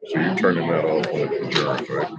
So you're turning that off when it adjourns, right?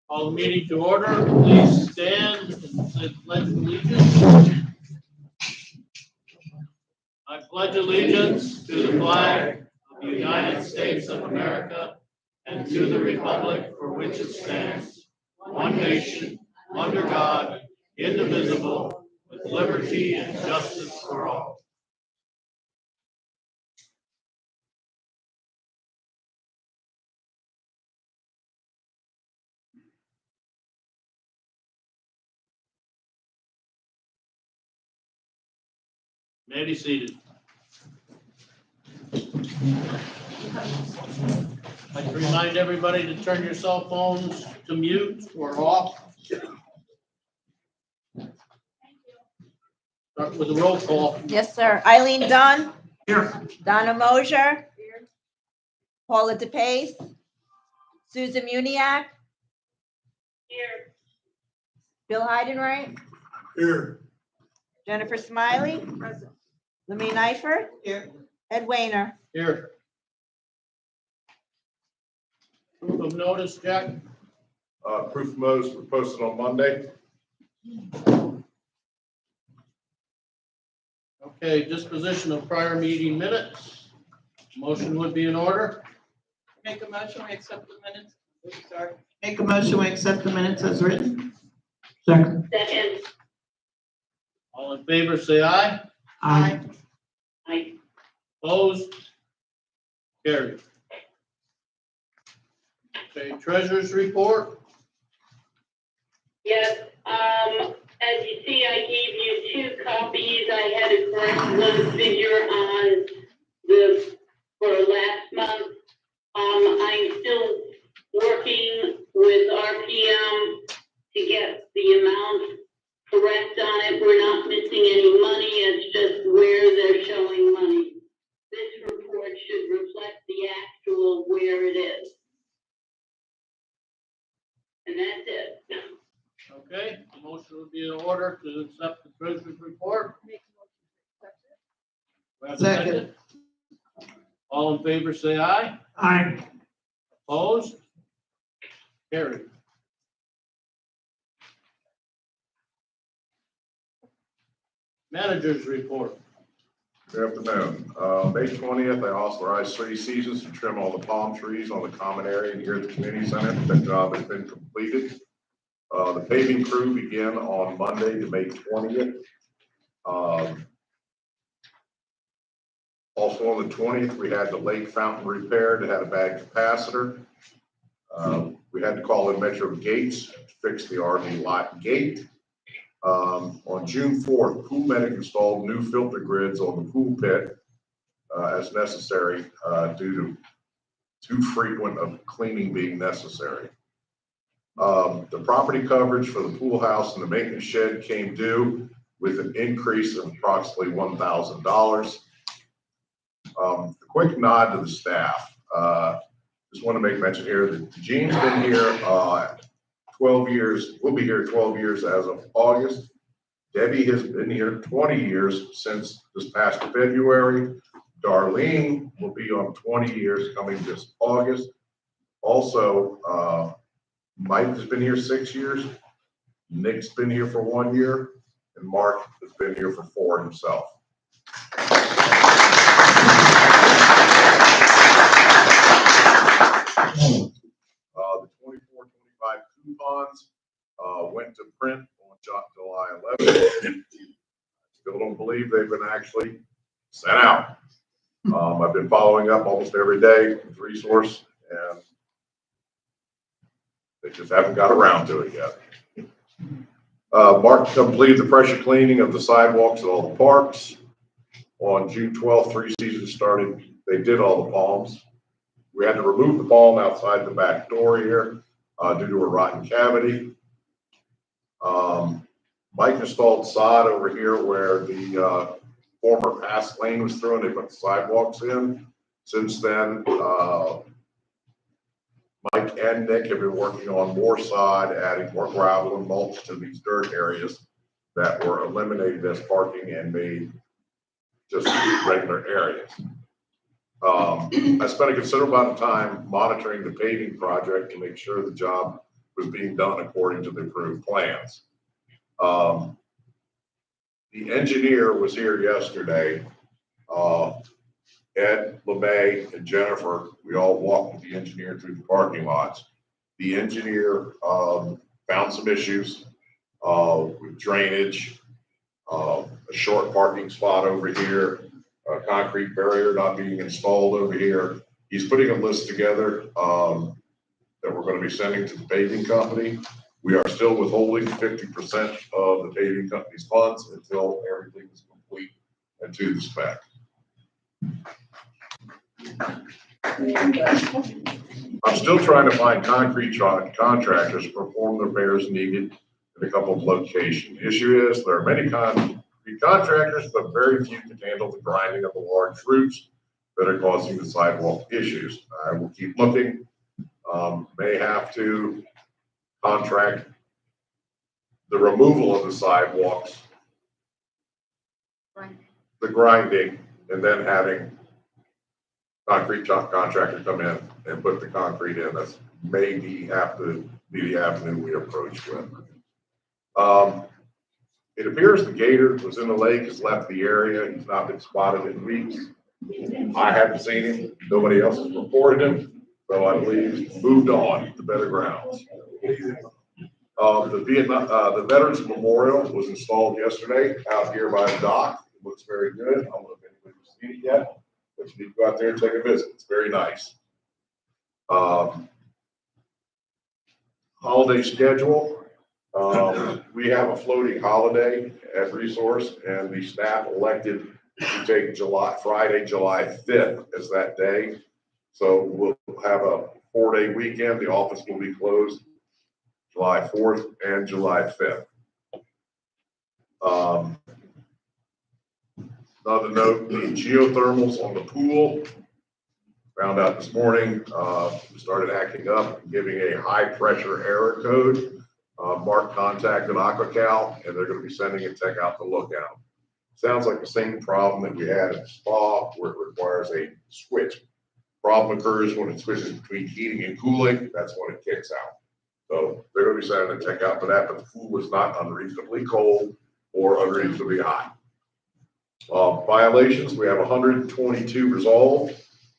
Call the meeting to order. Please stand and say pledge of allegiance. I pledge allegiance to the flag of the United States of America and to the republic for which it stands, one nation, under God, indivisible, with liberty and justice for all. May be seated. I'd like to remind everybody to turn your cell phones to mute or off. Start with the roll call. Yes, sir. Eileen Dunn. Here. Donna Mosier. Paula DePace. Susan Muniak. Here. Bill Heidenreich. Here. Jennifer Smiley. Lemeen Eifert. Here. Ed Weiner. Here. Proof of notice, Jack? Proof of notice was posted on Monday. Okay, disposition of prior meeting minutes. Motion would be in order. Make a motion, we accept the minutes. Sorry. Make a motion, we accept the minutes as written. Second. All in favor, say aye. Aye. Aye. Opposed? Carried. Okay, treasurer's report. Yes, as you see, I gave you 2 copies. I had to correct one figure on for last month. I'm still working with RPM to get the amount correct on it. We're not missing any money. It's just where they're showing money. This report should reflect the actual where it is. And that's it. Okay, the motion would be in order to accept the treasurer's report. We have a Second. All in favor, say aye. Aye. Opposed? Carried. Manager's report. Good afternoon. May 20th, I authorized 3 seasons to trim all the palm trees on the common area here at the community center. That job has been completed. The paving crew began on Monday, to May 20th. Also on the 20th, we had the lake fountain repaired. It had a bad capacitor. We had to call in Metro Gates to fix the RV lot gate. On June 4th, Pool Medic installed new filter grids on the pool pit as necessary due to too frequent of cleaning being necessary. The property coverage for the pool house and the maintenance shed came due with an increase of approximately $1,000. A quick nod to the staff. Just want to make mention here that Gene's been here 12 years, will be here 12 years as of August. Debbie has been here 20 years since this past February. Darlene will be on 20 years coming this August. Also, Mike has been here 6 years. Nick's been here for 1 year, and Mark has been here for 4 himself. The 24-25 coupons went to print on July 11th. Still don't believe they've been actually sent out. I've been following up almost every day with Resource, and they just haven't got around to it yet. Mark completed the pressure cleaning of the sidewalks at all the parks. On June 12th, 3 seasons started. They did all the palms. We had to remove the palm outside the back door here due to a rotten cavity. Mike installed sod over here where the former pass lane was through, and they put the sidewalks in. Since then, Mike and Nick have been working on more sod, adding more gravel and mulch to these dirt areas that were eliminated as parking and made just regular areas. I spent a considerable amount of time monitoring the paving project to make sure the job was being done according to the approved plans. The engineer was here yesterday Ed, LeMay, and Jennifer, we all walked with the engineer through the parking lots. The engineer found some issues with drainage, a short parking spot over here, a concrete barrier not being installed over here. He's putting a list together that we're going to be sending to the paving company. We are still withholding 50% of the paving company's funds until everything is complete and to the spec. I'm still trying to find concrete contractors to perform the repairs needed in a couple of locations. The issue is there are many concrete contractors, but very few can handle the grinding of the large roots that are causing the sidewalk issues. I will keep looking. May have to contract the removal of the sidewalks, the grinding, and then having concrete contractor come in and put the concrete in. That's maybe have to be the avenue we approach with. It appears the gator was in the lake, has left the area. He's not been spotted in weeks. I haven't seen him. Nobody else has reported him. So I believe he's moved on to better grounds. The Veterans Memorial was installed yesterday out here by the dock. It looks very good. I don't know if anybody's seen it yet, but you need to go out there and take a visit. It's very nice. Holiday schedule. We have a floating holiday at Resource, and the staff elected to take Friday, July 5th as that day. So we'll have a 4-day weekend. The office will be closed July 4th and July 5th. Another note, the geothermals on the pool, found out this morning, started acting up and giving a high pressure error code. Mark contacted AquaCal, and they're going to be sending a tech out to look out. Sounds like the same problem that we had at the spa, where it requires a switch. Problem occurs when it switches between heating and cooling. That's when it kicks out. So they're going to be sending a tech out for that, but the pool was not unreasonably cold or unreasonably hot. Violations, we have 122 resolved,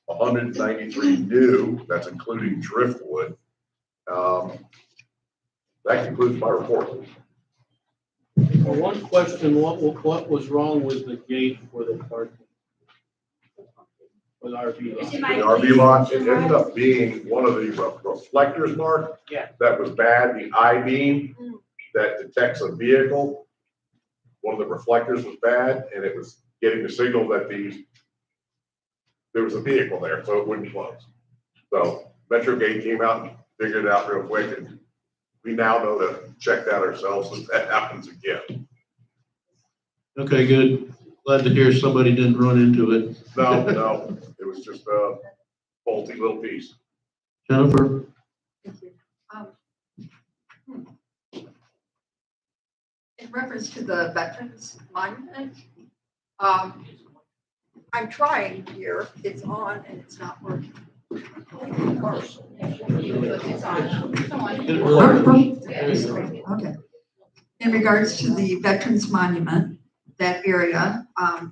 193 new. That's including driftwood. That concludes my report. Well, one question, what was wrong with the gate for the parking? With RV lot? The RV lot, it ended up being one of the reflectors, Mark. Yeah. That was bad, the I-beam that detects a vehicle. One of the reflectors was bad, and it was getting the signal that there was a vehicle there, so it wouldn't close. So Metro Gate came out and figured it out real quick, and we now know to check that ourselves if that happens again. Okay, good. Glad to hear somebody didn't run into it. No, it was just a faulty little piece. Jennifer? Thank you. In reference to the Veterans Monument, I'm trying here, it's on and it's not working. Okay. In regards to the Veterans Monument, that area,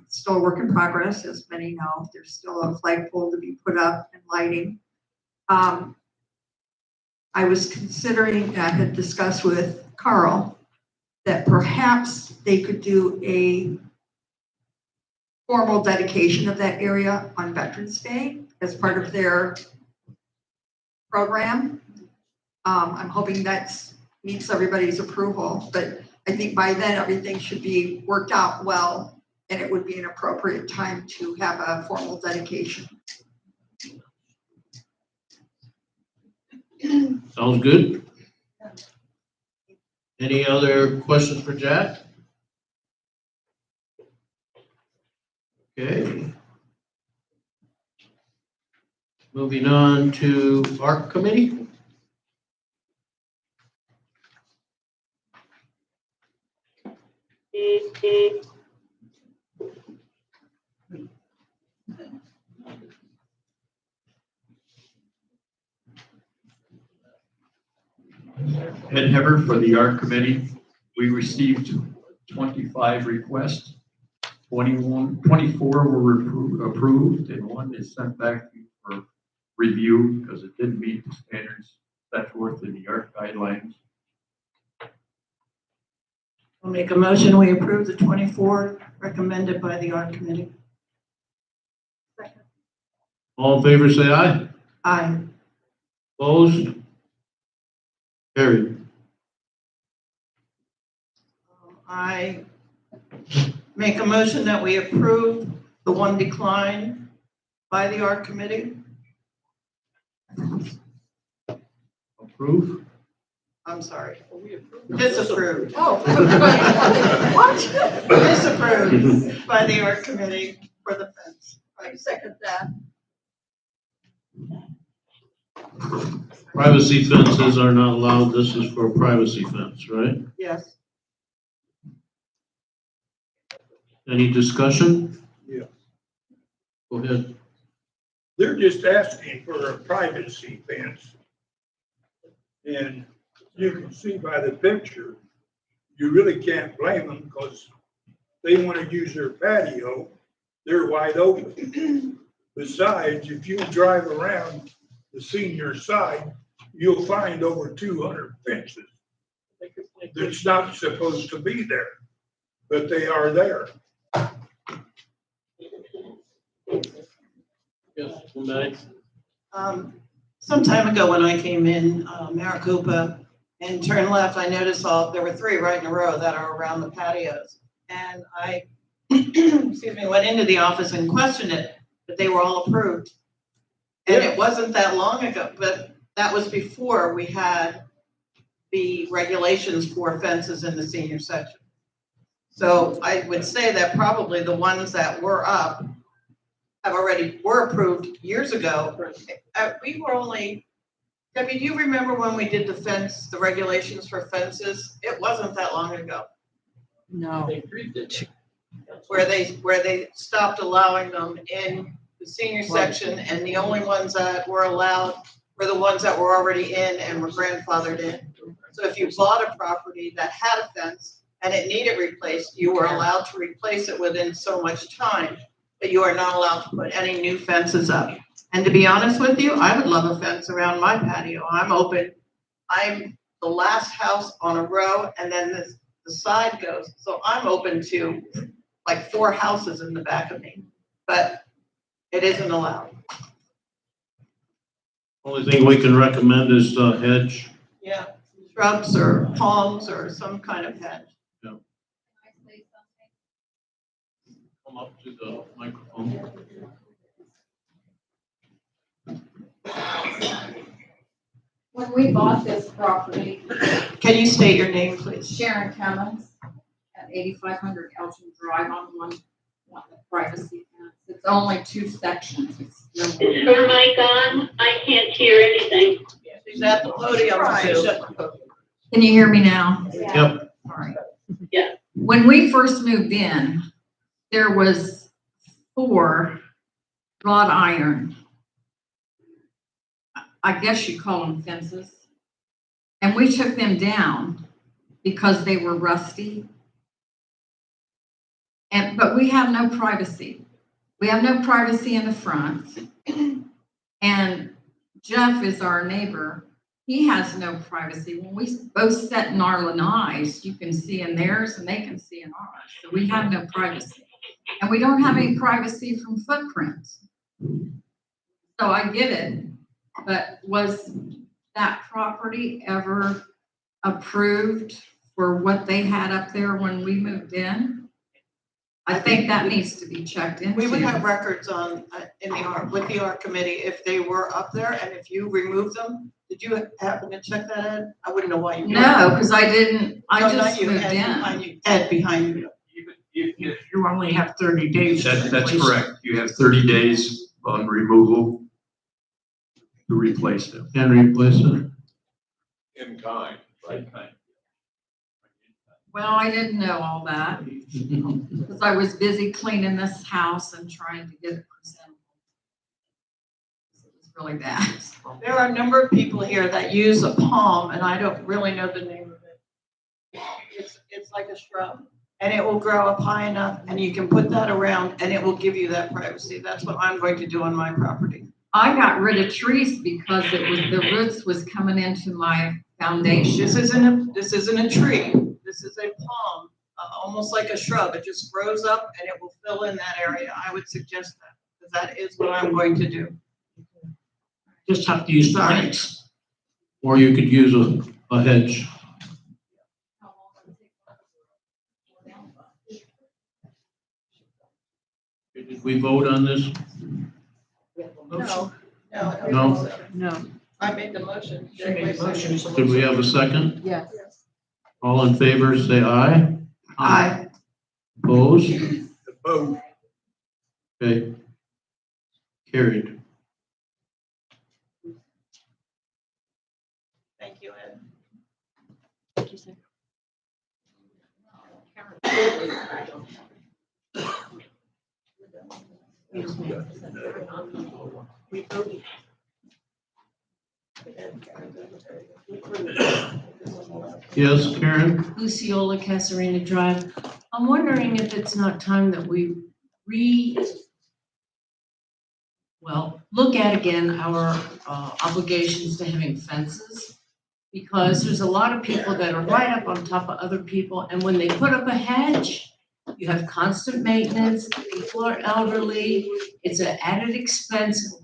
still a work in progress, as many know. There's still a flagpole to be put up and lighting. I was considering, I had discussed with Carl, that perhaps they could do a formal dedication of that area on Veterans Day as part of their program. I'm hoping that meets everybody's approval, but I think by then everything should be worked out well, and it would be an appropriate time to have a formal dedication. Sounds good. Any other questions for Jack? Okay. Moving on to ARC Committee. Ed Heber for the ARC Committee. We received 25 requests 24 were approved, and one is sent back for review because it didn't meet the standards set forth in the ARC guidelines. I'll make a motion, we approve the 24 recommended by the art committee. All in favor, say aye. Aye. Opposed? Carried. I make a motion that we approve the one decline by the art committee. Approve? I'm sorry. Disapproved. Oh. What? Disapproved by the art committee for the fence. I second that. Privacy fences are not allowed. This is for a privacy fence, right? Yes. Any discussion? Yeah. Go ahead. They're just asking for a privacy fence. And you can see by the picture, you really can't blame them because they want to use their patio. They're wide open. Besides, if you drive around the senior side, you'll find over 200 fences that's not supposed to be there, but they are there. Yes, Matt. Some time ago when I came in Maricopa and turned left, I noticed there were 3 right in a row that are around the patios. And I, excuse me, went into the office and questioned it, but they were all approved. And it wasn't that long ago, but that was before we had the regulations for fences in the senior section. So I would say that probably the ones that were up were approved years ago. We were only, Debbie, do you remember when we did the regulations for fences? It wasn't that long ago. No. Where they stopped allowing them in the senior section, and the only ones that were allowed were the ones that were already in and were grandfathered in. So if you bought a property that had a fence and it needed replaced, you were allowed to replace it within so much time, but you are not allowed to put any new fences up. And to be honest with you, I would love a fence around my patio. I'm open. I'm the last house on a row, and then the side goes. So I'm open to like 4 houses in the back of me, but it isn't allowed. Only thing we can recommend is hedge. Yeah, shrubs or palms or some kind of hedge. Come up to the microphone. When we bought this property, Can you state your name, please? Sharon Cummins at 8500 Elgin Drive on one privacy fence. It's only 2 sections. It's no more. Is her mic on? I can't hear anything. She's at the podium. Sue. Can you hear me now? Yep. Sorry. Yeah. When we first moved in, there was 4 wrought iron, I guess you call them fences. And we took them down because they were rusty. But we have no privacy. We have no privacy in the front. And Jeff is our neighbor. He has no privacy. When we both sit in our lanais, you can see in theirs and they can see in ours. So we have no privacy. And we don't have any privacy from footprints. So I get it. But was that property ever approved for what they had up there when we moved in? I think that needs to be checked into. We would have records on, with the art committee if they were up there, and if you removed them. Did you happen to check that, Ed? I wouldn't know why you did. No, because I didn't, I No, not just you, moved Ed in. behind you. Ed behind you. If you only have 30 days. That's replace correct. You have 30 days on removal to replace them. And replace it. In kind, right? Well, I didn't know all that because I was busy cleaning this house and trying to get it presentable. It was really bad. There are a number of people here that use a palm, and I don't really know the name of it. It's like a shrub, and it will grow up high enough and you can put that around and it will give you that privacy. That's what I'm going to do on my property. I got rid of trees because it was, the roots was coming into my foundation. This isn't a tree. This is a palm, almost like a shrub. It just grows up and it will fill in that area. I would suggest that, because that is what I'm going to do. Just have to use the Sorry. fence. Or you could use a hedge. Did we vote on this? No. No. No. I made the motion. Did we have a second? Yes. All in favor, say aye. Aye. Opposed? Opposed. Okay. Carried. Thank you, Ed. Thank you, sir. Yes, Karen? Luciola Casarina Drive. I'm wondering if it's not time that we look at again our obligations to having fences. Because there's a lot of people that are right up on top of other people, and when they put up a hedge, you have constant maintenance, people are elderly, it's an added expense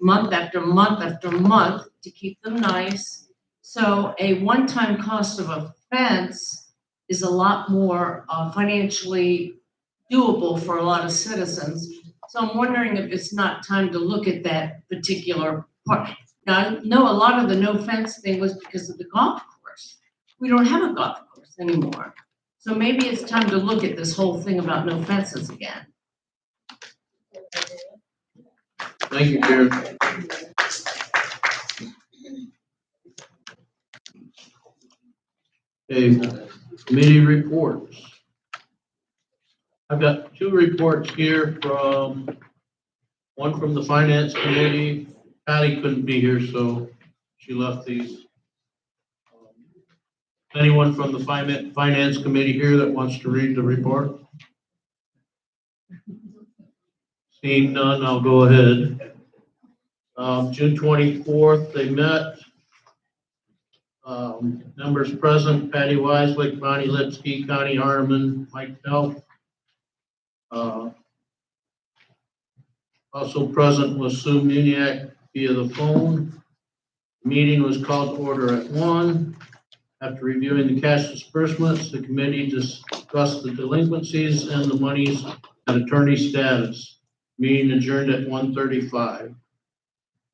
month after month after month to keep them nice. So a one-time cost of a fence is a lot more financially doable for a lot of citizens. So I'm wondering if it's not time to look at that particular part. Now, I know a lot of the no fence thing was because of the golf course. We don't have a golf course anymore. So maybe it's time to look at this whole thing about no fences again. Thank you, Karen. Okay, committee reports. I've got two reports here one from the finance committee. Patty couldn't be here, so she left these. Anyone from the finance committee here that wants to read the report? Seeing none, I'll go ahead. June 24th, they met. Members present: Patty Weislick, Bonnie Lipsky, Connie Hardeman, Mike Pelt. Also present was Sue Muniak via the phone. The meeting was called to order at 1:00. After reviewing the cash disbursements, the committee discussed the delinquencies and the monies at attorney status. Meeting adjourned at 1:35.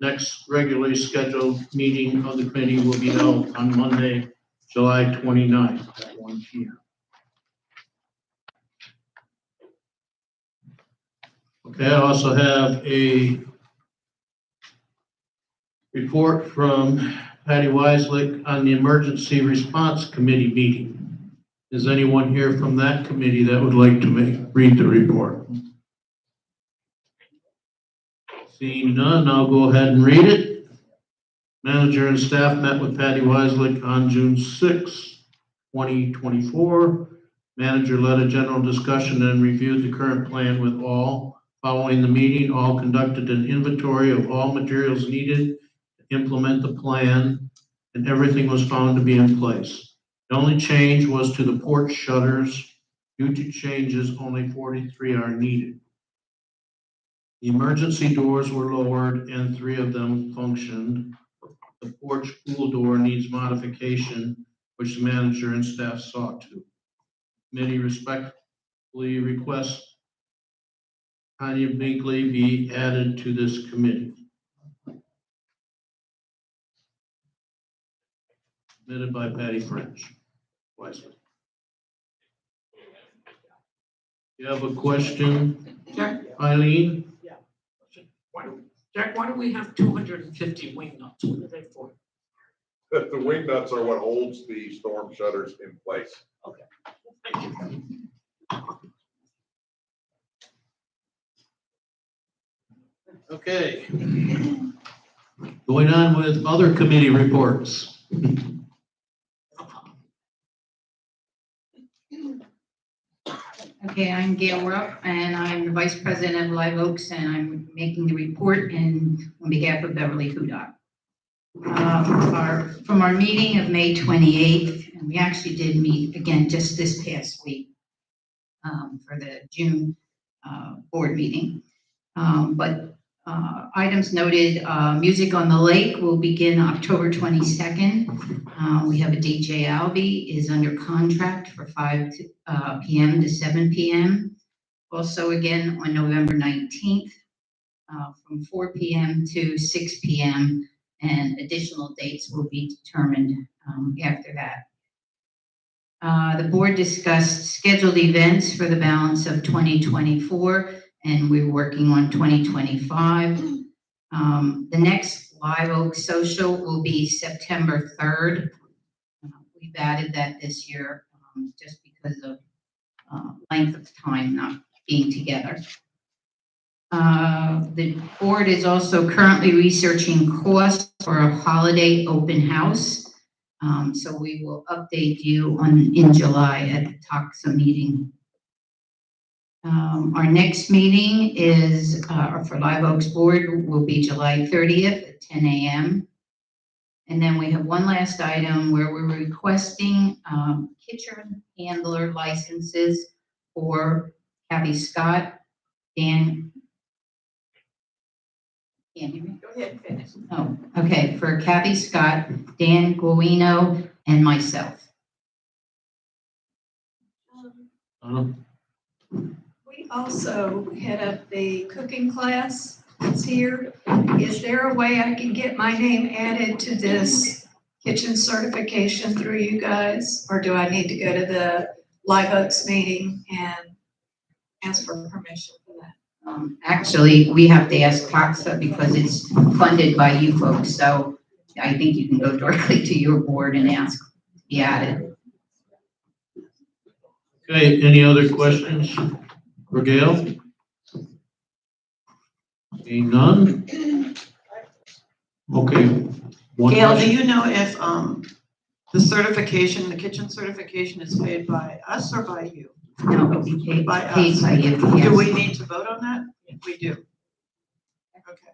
Next regularly scheduled meeting of the committee will be held on Monday, July 29th at 1 p.m. Okay, I also have a report from Patty Weislick on the Emergency Response Committee meeting. Is anyone here from that committee that would like to read the report? Seeing none, I'll go ahead and read it. Manager and staff met with Patty Weislick on June 6, 2024. Manager led a general discussion and reviewed the current plan with all. Following the meeting, all conducted an inventory of all materials needed to implement the plan, and everything was found to be in place. The only change was to the porch shutters. Due to changes, only 43 are needed. The emergency doors were lowered and 3 of them functioned. The porch pool door needs modification, which the manager and staff saw to. Committee respectfully requests Tanya Binkley be added to this committee. Submitted by Patty French. Weislick. You have a question, Eileen? Jack, why do we have 250 wing nuts? What are they for? The wing nuts are what holds the storm shutters in place. Okay. Thank you. Okay. Going on with other committee reports. Okay, I'm Gail Rupp, and I'm the Vice President of Live Oaks, and I'm making the report on behalf of Beverly Hudak. From our meeting of May 28th, and we actually did meet again just this past week for the June board meeting. But items noted, Music on the Lake will begin October 22nd. We have a DJ Albee is under contract for 5 p.m. to 7 p.m. Also again on November 19th from 4 p.m. to 6 p.m. and additional dates will be determined after that. The board discussed scheduled events for the balance of 2024, and we're working on 2025. The next Live Oak Social will be September 3rd. We've added that this year just because of length of time not being together. The board is also currently researching costs for a holiday open house. So we will update you in July at the TOXA meeting. Our next meeting is for Live Oaks Board will be July 30th at 10 a.m. And then we have one last item where we're requesting kitchen handler licenses for Kathy Scott, Dan. Can't hear me? Go ahead and finish. Oh, okay, for Kathy Scott, Dan Guino, and myself. We also head up the cooking class that's here. Is there a way I can get my name added to this kitchen certification through you guys? Or do I need to go to the Live Oaks meeting and ask for permission for that? Actually, we have to ask TOXA because it's funded by you folks, so I think you can go directly to your board and ask to be added. Okay, any other questions for Gail? Seeing none? Okay. One Gail, do question. you know if the certification, the kitchen certification is paid by us or by you? No, it'll be paid By by us. you, Do yes. we need to vote on that? We do. Okay.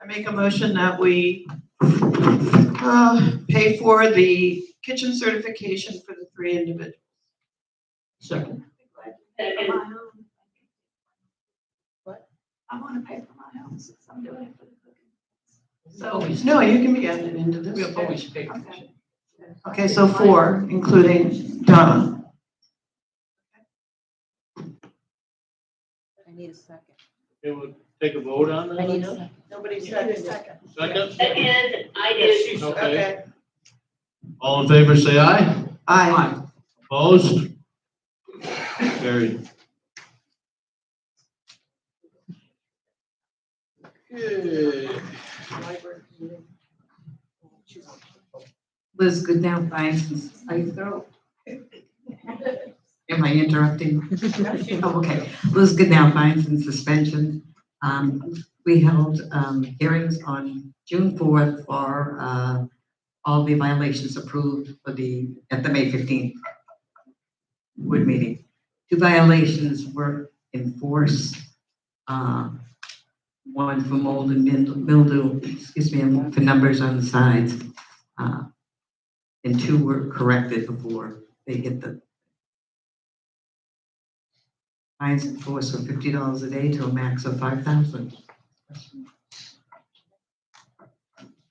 I make a motion that we pay for the kitchen certification for the 3 individuals. Second. Second. What? I want to pay for my own since I'm doing it for the cooking. So, no, you can be added into We this. have always paid. Okay. Okay, so 4, including Donna. I need a second. Okay, we'll take a vote on that. I need a second. Nobody said a second. Second? Second, I did. Okay. All in favor, say aye. Aye. Opposed? Carried. Okay. Liz Goodnow, Bias's throat. Am I interrupting? Oh, okay. Liz Goodnow, Bias in suspension. We held hearings on June 4th for all the violations approved for at the May 15th board meeting. 2 violations were enforced. One for mold and mildew, and for numbers on the sides. And 2 were corrected before they hit the fines enforced from $50 a day to a max of $5,000.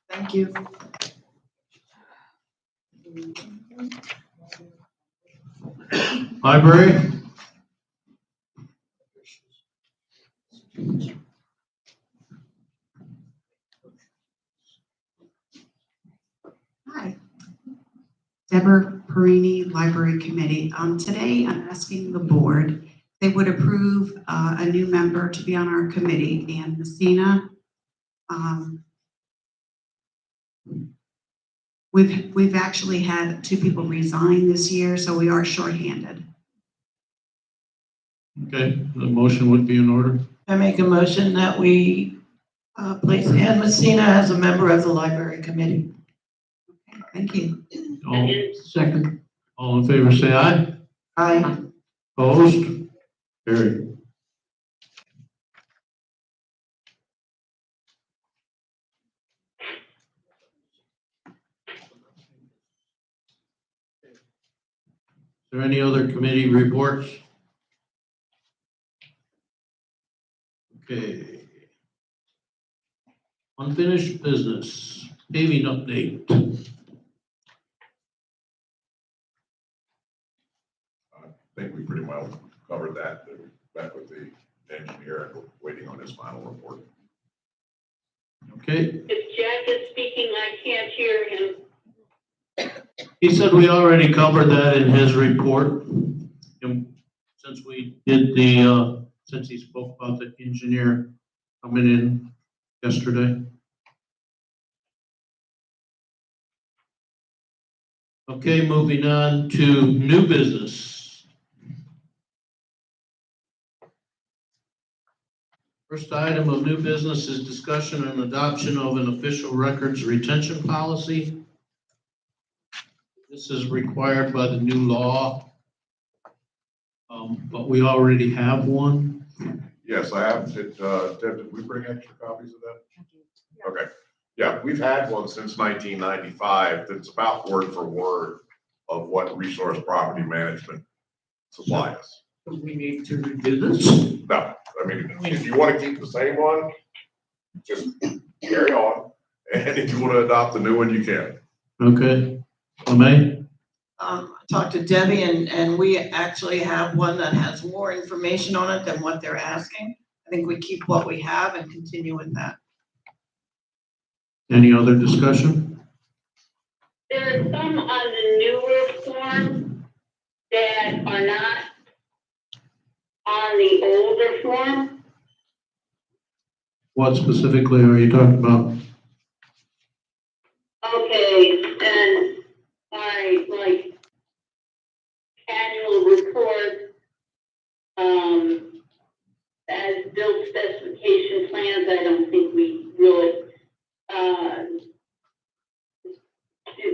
Thank you. Library? Hi. Deborah Perini, Library Committee. Today I'm asking the board, they would approve a new member to be on our committee, Ann Messina. We've actually had 2 people resign this year, so we are shorthanded. Okay, the motion would be in order. I make a motion that we place Ann Messina as a member of the Library Committee. Okay, thank you. Second. All in favor, say aye. Aye. Opposed? Carried. Is there any other committee reports? Okay. Unfinished business, paving update. I think we pretty well covered that. We met with the engineer and we're waiting on his final report. Okay, If Jack is speaking, I can't hear him. he said we already covered that in his report. And since we did the, since he spoke about the engineer coming in yesterday. Okay, moving on to new business. First item of new business is discussion and adoption of an official records retention policy. This is required by the new law, but we already have one. Yes, I have. Deb, did we bring extra copies of that? Okay. Yeah, we've had one since 1995 that's about word for word of what Resource Property Management supply us. Do we need to redo this? No, I mean, if you want to keep the same one, just carry on. And if you want to adopt the new one, you can. Okay, LeMay? I talked to Debbie and we actually have one that has more information on it than what they're asking. I think we keep what we have and continue with that. Any other discussion? There are some on the newer form that are not on the older form. What specifically are you talking about? Okay, and like annual report, as built specification plans, I don't think we really,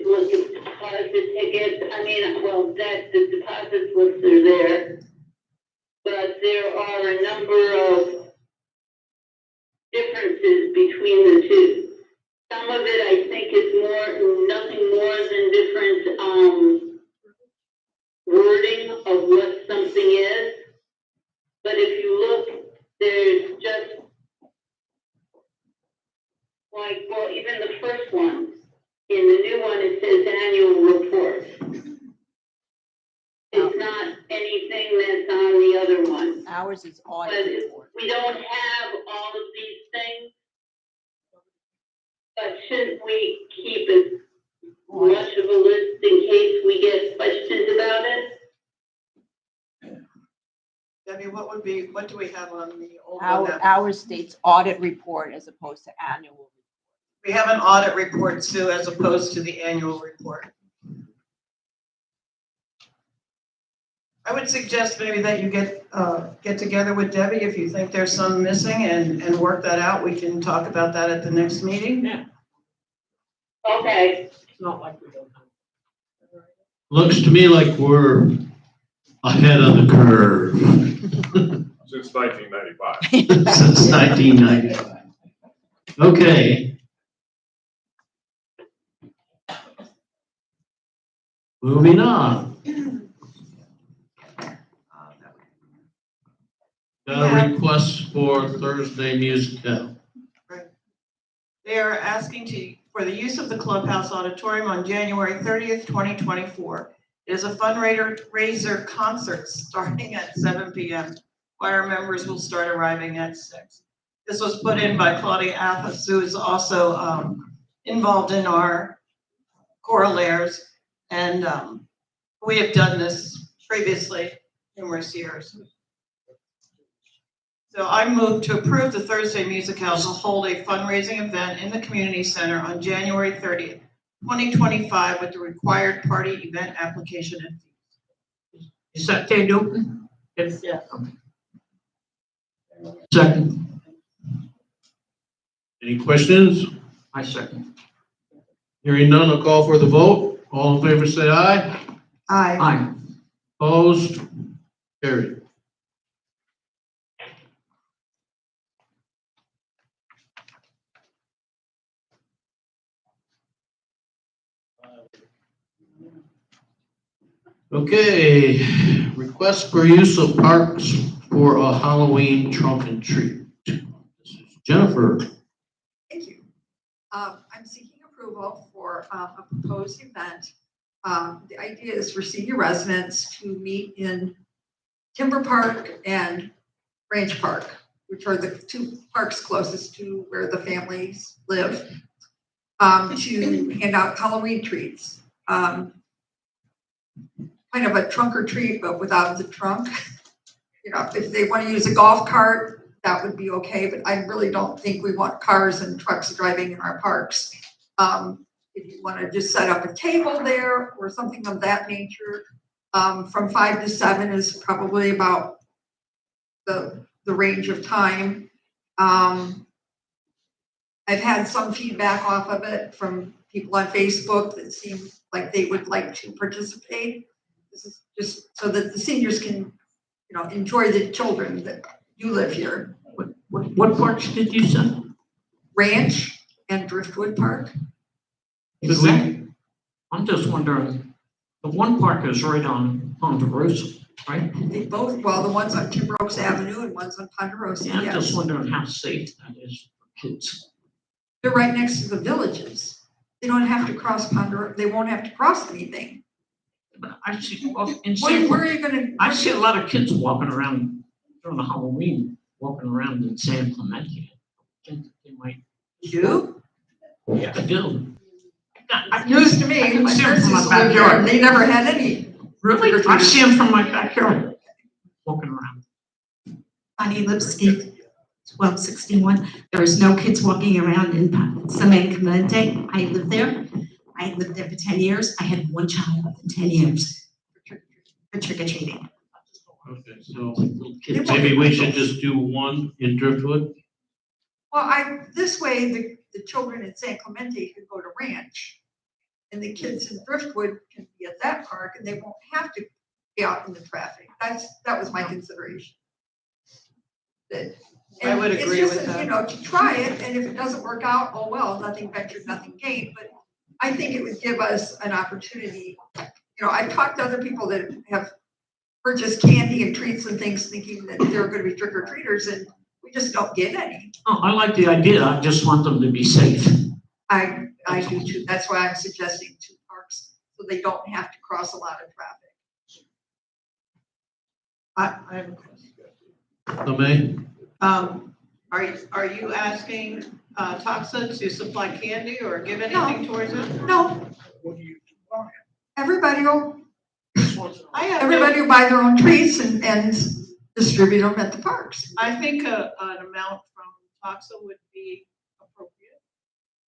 look at deposit tickets. I mean, well, that, the deposit slips are there. But there are a number of differences between the two. Some of it I think is nothing more than different, wording of what something is. But if you look, there's just, like, well, even the first one, in the new one, it says annual report. It's not anything that's on the other one. Ours is But audit report. we don't have all of these things. But shouldn't we keep as much of a list in case we get questions about it? Debbie, what do we have on the old one? Ours states audit report as opposed to annual. We have an audit report, Sue, as opposed to the annual report. I would suggest maybe that you get together with Debbie if you think there's some missing and work that out. We can talk about that at the next meeting. Yeah. Okay. It's not like we don't have. Looks to me like we're ahead of the curve. Since 1995. Since 1995. Okay. Moving on. Got a request for Thursday musical. They are asking for the use of the clubhouse auditorium on January 30th, 2024. It is a fundraiser concert starting at 7 p.m. Choir members will start arriving at 6. This was put in by Claudia Athas, who is also involved in our chorales. And we have done this previously numerous years. So I move to approve the Thursday Musicals to hold a fundraising event in the community center on January 30th, 2025 with the required party event application and fees. Is that staying open? Yes. Second. Any questions? I second. Hearing none, I'll call for the vote. All in favor, say aye. Aye. Aye. Opposed? Carried. Okay, request for use of parks for a Halloween trunk and treat. This is Jennifer. Thank you. I'm seeking approval for a proposed event. The idea is for senior residents to meet in Timber Park and Ranch Park, which are the two parks closest to where the families live, to hand out Halloween treats. Kind of a trunk or treat, but without the trunk. You know, if they want to use a golf cart, that would be okay, but I really don't think we want cars and trucks driving in our parks. If you want to just set up a table there or something of that nature, from 5 to 7 is probably about the range of time. I've had some feedback off of it from people on Facebook that seem like they would like to participate. This is just so that the seniors can, enjoy the children that do live here. What parks did you say? Ranch and Driftwood Park. Is that, I'm just wondering, the one park is right on Ponderosa, right? They both, well, the one's on Timber Oaks Avenue and one's on Ponderosa, Yeah, I'm just yes. wondering how safe that is for kids. They're right next to the villages. They don't have to cross Ponderosa, they won't have to cross anything. But I see, well, in Where are you gonna? I see a lot of kids walking around during the Halloween, walking around in San Clemente. I think they might. You do? Yeah, I do. News to I me, can my see 'em parents from used my to live there, backyard. and they never had any. Really? I see them from my backyard, walking around. Bonnie Lipsky, 1261. There is no kids walking around in San Clemente. I live there. I lived there for 10 years. I had one child in 10 years for trick-or-treating. Okay, so Little kids. maybe we should just do one in Driftwood? Well, this way, the children in San Clemente can go to Ranch, and the kids in Driftwood can be at that park, and they won't have to be out in the traffic. That was my consideration. I would And agree it's with just, that. to try it, and if it doesn't work out, oh well, nothing ventured, nothing gained, but I think it would give us an opportunity. I've talked to other people that have purchased candy and treats and things thinking that they're gonna be trick-or-treaters, and we just don't get any. Oh, I like the idea. I just want them to be safe. I do too. That's why I'm suggesting 2 parks, so they don't have to cross a lot of traffic. I have a question. LeMay? Are you asking Toxa to supply candy or give anything towards it? No, What do you want? everybody will Everybody, will buy their own treats and distribute them at the parks. I think an amount from Toxa would be appropriate.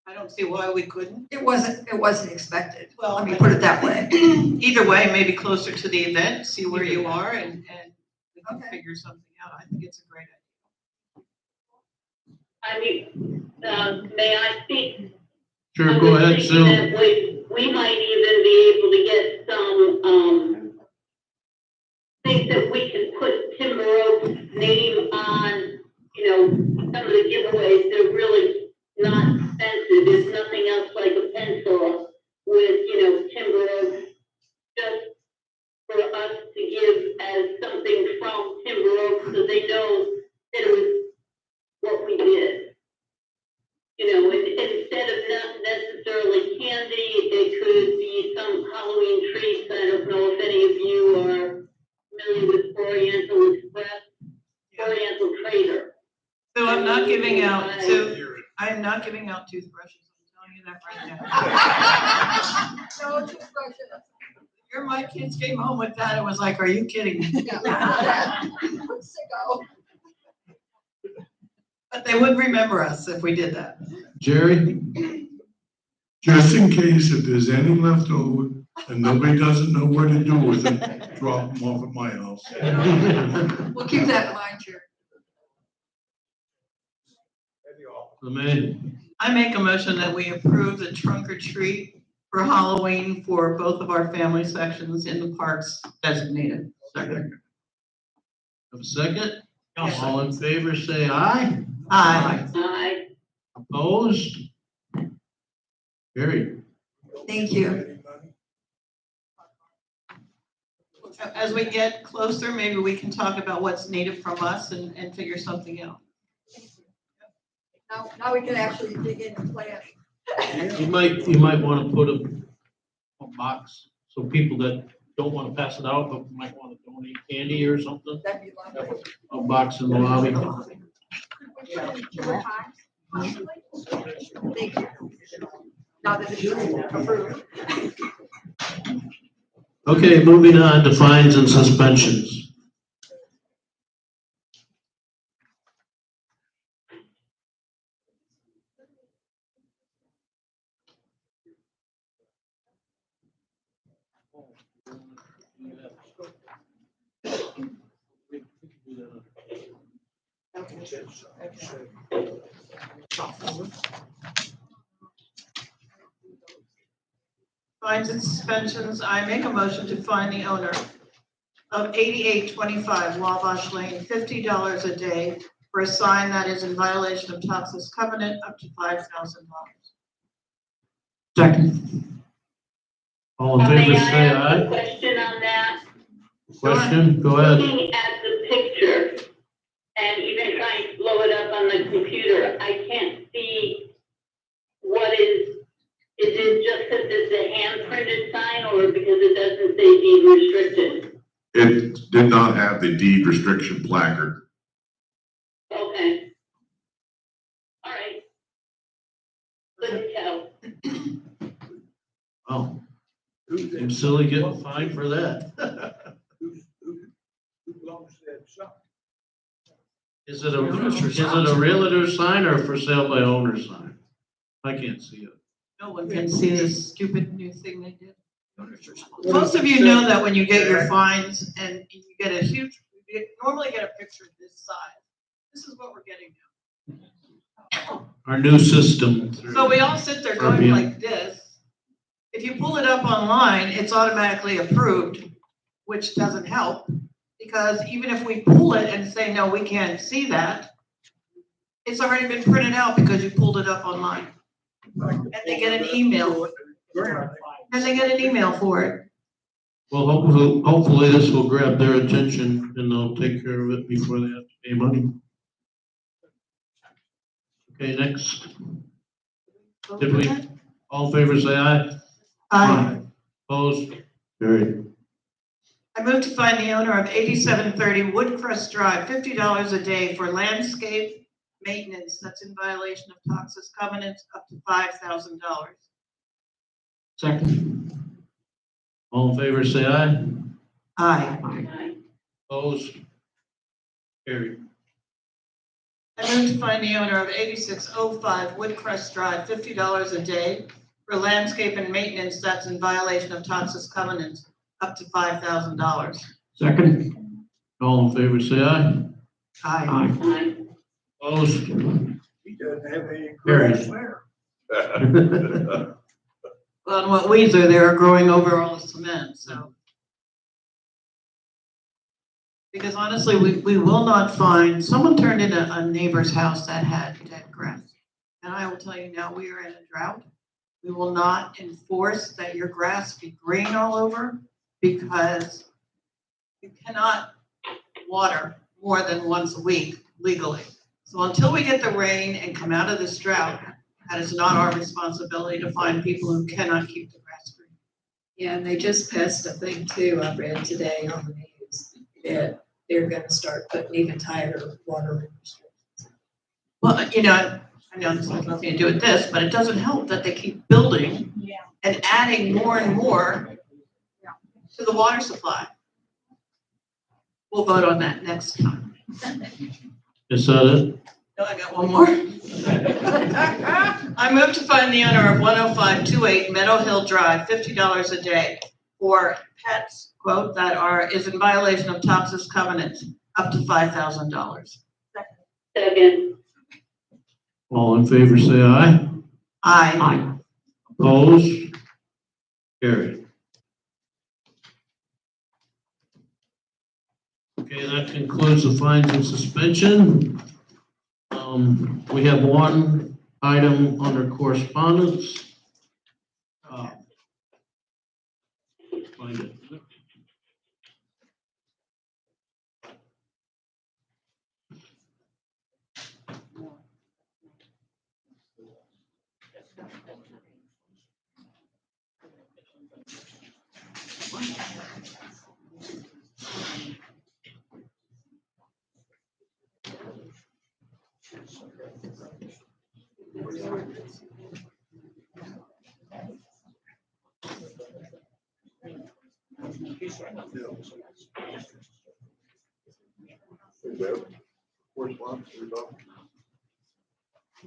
I don't see why we couldn't. It wasn't expected. Well, Let me put it that way. Either way, maybe closer to the event, see where you are and we can Okay. figure something out. I think it's a great idea. I mean, may I speak? Sure, I go was ahead, thinking Sue. that we might even be able to get some, things that we can put Timber Oaks' name on, some of the giveaways. They're really not expensive. It's nothing else like a pencil with, Timber Oaks, just for us to give as something from Timber Oaks so they know that it was what we did. Instead of not necessarily candy, it could be some Halloween treats. I don't know if any of you are familiar with Oriental Express, Oriental Trader. So I'm not giving out, I'm not giving out toothbrushes. I'm telling you that right now. No, toothbrushes. Here my kids came home with that. It was like, are you kidding me? Sicko. But they would remember us if we did that. Jerry? Just in case if there's any left over and nobody doesn't know what to do with it, drop them off at my house. We'll keep that in mind, Jerry. LeMay? I make a motion that we approve the trunk or treat for Halloween for both of our family sections in the parks designated. Second. Have a second? Yes. All in favor, say aye. Aye. Opposed? Carried. Thank you. as we get closer, maybe we can talk about what's needed from us and figure something out. Now we can actually dig in and plan. You might want to put a box, so people that don't want to pass it out, but might want to donate candy or something. That'd be lovely. A box in the lobby. Thank you. Now that it's approved. Okay, moving on to fines and suspensions. Fines and suspensions, I make a motion to fine the owner of 8825 Wabash Lane $50 a day for a sign that is in violation of Toxis covenant up to $5,000. Second. All in favor, May I say ask a aye. question on that? Question, go ahead. Looking at the picture and even trying to blow it up on the computer, I can't see what is it just because it's a hand printed sign or because it doesn't say deed restricted? It did not have the deed restriction placard. Okay. All right. Couldn't tell. Oh, I'm silly getting fined for that. Who belongs to that sign? Is it a realtor sign or for sale by owner sign? I can't see it. No one can see this stupid new thing they did. Most of you know that when you get your fines and you get a huge, you normally get a picture of this size. This is what we're getting now. Our new system. So we all sit there going like this. If you pull it up online, it's automatically approved, which doesn't help. Because even if we pull it and say, no, we can't see that, it's already been printed out because you pulled it up online. And they get an email. And they get an email for it. Well, hopefully this will grab their attention and they'll take care of it before they have to pay money. Okay, next. Did we, all in favor say aye? Aye. Opposed? Carried. I move to find the owner of 8730 Woodcrest Drive $50 a day for landscape maintenance that's in violation of Toxis covenants up to $5,000. Second. All in favor say aye. Aye. Aye. Opposed? Carried. I move to find the owner of 8605 Woodcrest Drive $50 a day for landscape and maintenance that's in violation of Toxis covenants up to $5,000. Second. All in favor say aye. Aye. Aye. Aye. Opposed? He doesn't have any Carried. grass there. Well, and what weeds are there growing over all the cement, so. Because honestly, we will not find, someone turned in a neighbor's house that had dead grass. And I will tell you now, we are in a drought. We will not enforce that your grass be green all over because you cannot water more than once a week legally. So until we get the rain and come out of this drought, that is not our responsibility to find people who cannot keep the grass green. Yeah, and they just passed a thing too, I read today on the news, that they're gonna start putting even tighter water restrictions. Well, you know, I know this has nothing to do with this, but it doesn't help that they keep building and adding more and more to the water supply. We'll vote on that next time. Is that it? No, I got one more. I move to find the owner of 10528 Meadow Hill Drive, $50 a day for pets, quote, that is in violation of Toxis covenants, up to $5,000. Second. All in favor say aye. Aye. Aye. Opposed? Carried. Okay, that concludes the fines and suspension. We have one item under correspondence. Find it.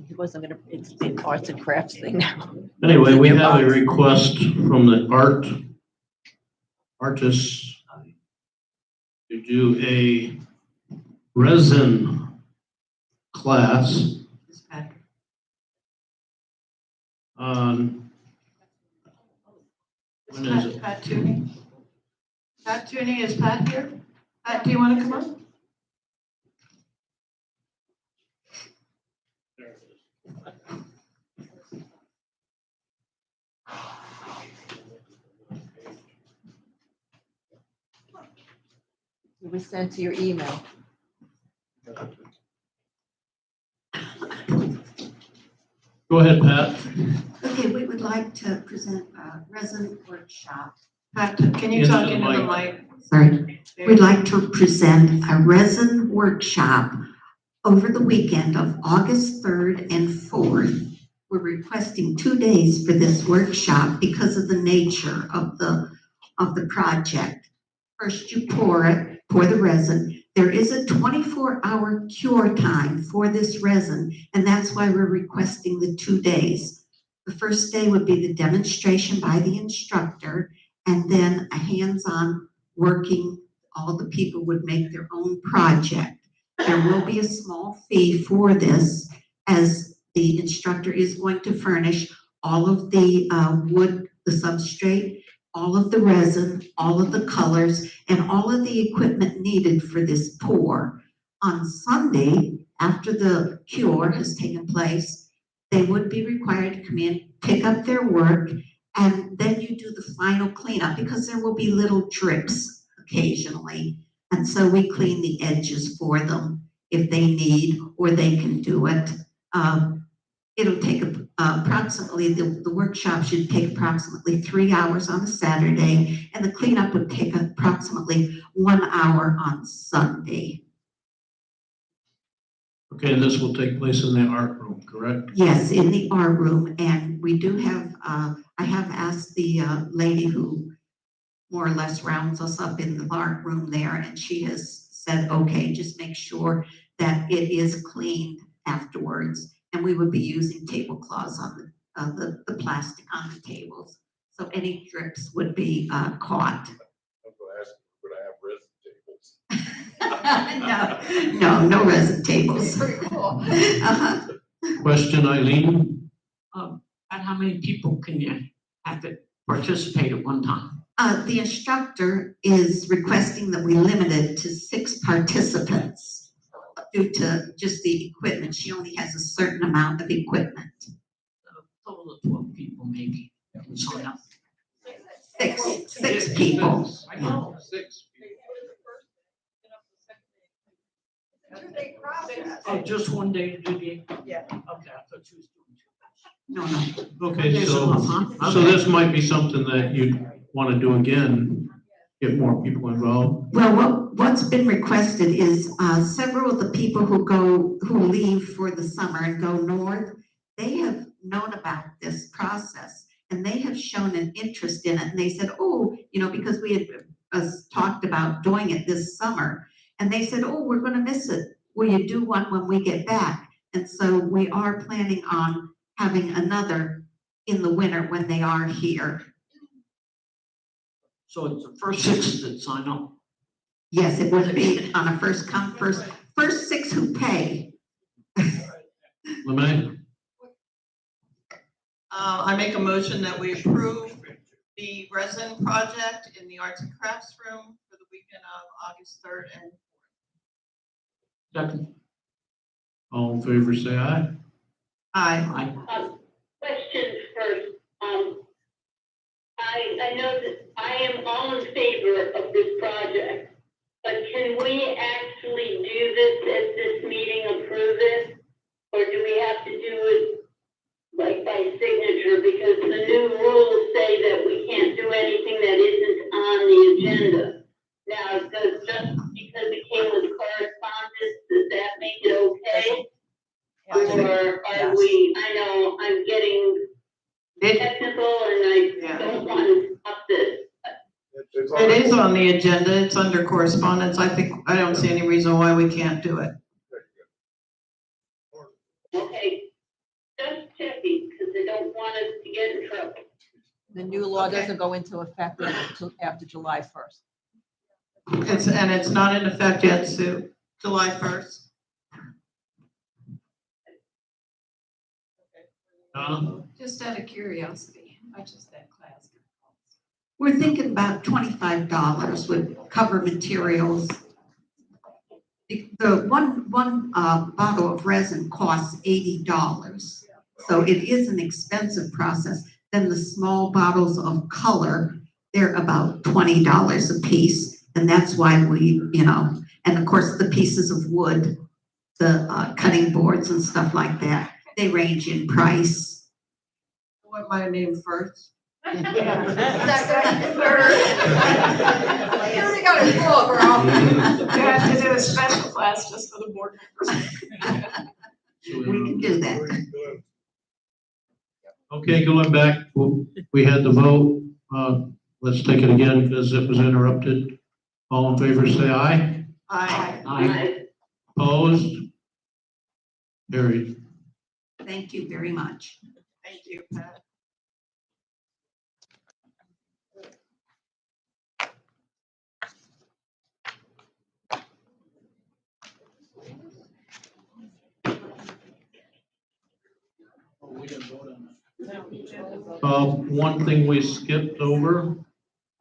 He wasn't gonna, it's the arts and crafts thing now. Anyway, we have a request from the artists to do a resin class on, when is it? Pat Tooney. Pat Tooney, is Pat here? Pat, do you want to come up? It was sent to your email. Go ahead, Pat. Okay, we would like to present a resin workshop. Pat, can you talk into the mic? Sorry. We'd like to present a resin workshop over the weekend of August 3rd and 4th. We're requesting 2 days for this workshop because of the nature of the project. First, you pour the resin. There is a 24-hour cure time for this resin, and that's why we're requesting the 2 days. The first day would be the demonstration by the instructor, and then a hands-on working. All the people would make their own project. There will be a small fee for this, as the instructor is going to furnish all of the wood, the substrate, all of the resin, all of the colors, and all of the equipment needed for this pour. On Sunday, after the cure has taken place, they would be required to come in, pick up their work, and then you do the final cleanup, because there will be little drips occasionally. And so we clean the edges for them if they need, or they can do it. It'll take approximately, the workshop should take approximately 3 hours on a Saturday, and the cleanup would take approximately 1 hour on Sunday. Okay, and this will take place in the art room, correct? Yes, in the art room, and we do have, I have asked the lady who more or less rounds us up in the art room there, and she has said, okay, just make sure that it is cleaned afterwards, and we would be using tablecloths on the plastic on the tables, so any drips would be caught. I'm gonna ask, would I have resin tables? No resin tables. Pretty cool. Question, Eileen? At how many people can you have to participate at one time? The instructor is requesting that we limit it to 6 participants due to just the equipment. She only has a certain amount of equipment. A total of 12 people maybe can sign up. Six people. I know. 6. Oh, just 1 day to do the. Yeah. Okay, I thought you was doing 2. No. Okay, There's so, enough, huh? so this might be something that you'd want to do again, get more people involved. Well, what's been requested is several of the people who leave for the summer and go north, they have known about this process and they have shown an interest in it. And they said, oh, because we had talked about doing it this summer, and they said, oh, we're going to miss it. Will you do one when we get back? And so we are planning on having another in the winter when they are here. So it's the first 6 that sign up. Yes, it would be on a first come, first 6 who pay. LeMay? I make a motion that we approve the resin project in the Arts and Crafts Room for the weekend of August 3rd and 4th. Second. All in favor, say aye. Aye. Questions first. I know that I am all in favor of this project, but can we actually do this at this meeting, approve it? Or do we have to do it like by signature? I know I'm getting technical and I don't want to stop this. It is on the agenda. It's under correspondence. I don't see any reason why we can't do it. Okay, just checking, because I don't want us to get in trouble. The new law doesn't go into effect until after July 1st. It's not in effect yet, Sue, July 1st. Donna? Just out of curiosity, how much is that class? We're thinking about $25 would cover materials. The one bottle of resin costs $80. So it is an expensive process. Then the small bottles of color, they're about $20 a piece. And that's why we, and of course the pieces of wood, the cutting boards and stuff like that, they range in price. What my name first? You already got it full, girl. You have to do a special class just for the board members. We can do that. Okay, going back, we had the vote. Let's take it again because it was interrupted. All in favor, say aye. Aye. Opposed? Carried. Thank you very much. Thank you, Pat. One thing we skipped over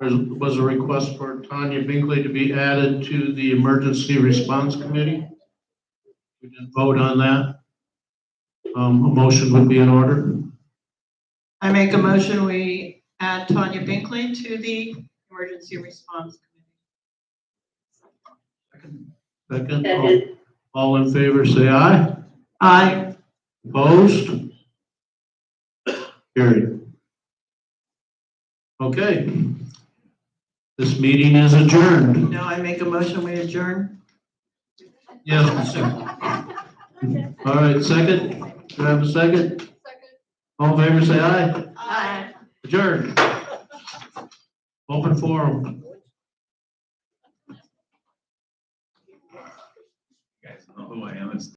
was a request for Tanya Binkley to be added to the Emergency Response Committee. We didn't vote on that. A motion would be in order. I make a motion, we add Tanya Binkley to the Emergency Response Committee. Second, all in favor, say aye. Aye. Opposed? Carried. Okay. This meeting is adjourned. Now I make a motion, we adjourn. Yeah. All right, second. Do I have a second? All in favor, say aye. Aye. Adjourned. Open forum. You guys know who I am.